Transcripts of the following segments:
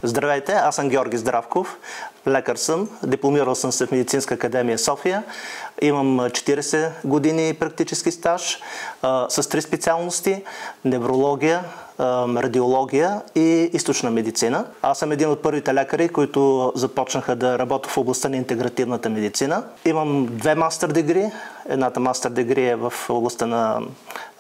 Здравейте, аз съм Георги Здравков, лекар съм, дипломирал съм се в Медицинска академия София, имам 40 години практически стаж с 3 специалности – неврология, радиология и източна медицина. Аз съм един от първите лекари, които започнаха да работят в областта на интегративната медицина. Имам 2 мастер дегри. Едната мастер дегри е в областта на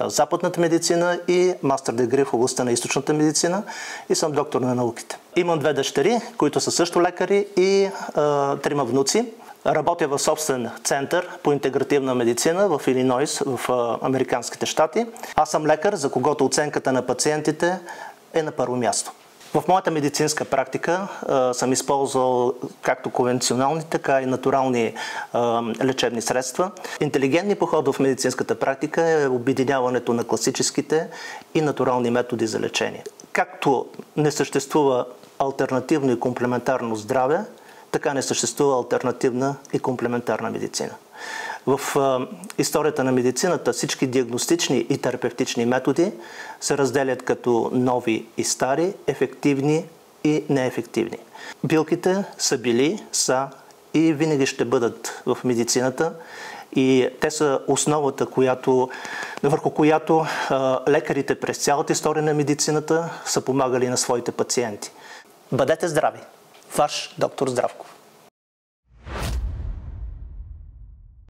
западната медицина и мастер дегри в областта на източната медицина и съм доктор на науките. Имам 2 дъщери, които са също лекари и 3 внуци. Работя в собствен център по интегративна медицина в Илинойс, в Американските щати. Аз съм лекар, за когото оценката на пациентите е на първо място. В моята медицинска практика съм използвал както конвенционални, така и натурални лечебни средства. Интелигентният подход в медицинската практика е обединяването на класическите и натурални методи за лечение. Както не съществува алтернативно и комплементарно здраве, така не съществува алтернативна и комплементарна медицина. В историята на медицината всички диагностични и терапевтични методи се разделят като нови и стари, ефективни и неефективни. Билките са били, са и винаги ще бъдат в медицината и те са основата, върху която лекарите през цялата история на медицината са помагали на своите пациенти. Бъдете здрави! Ваш доктор Здравков.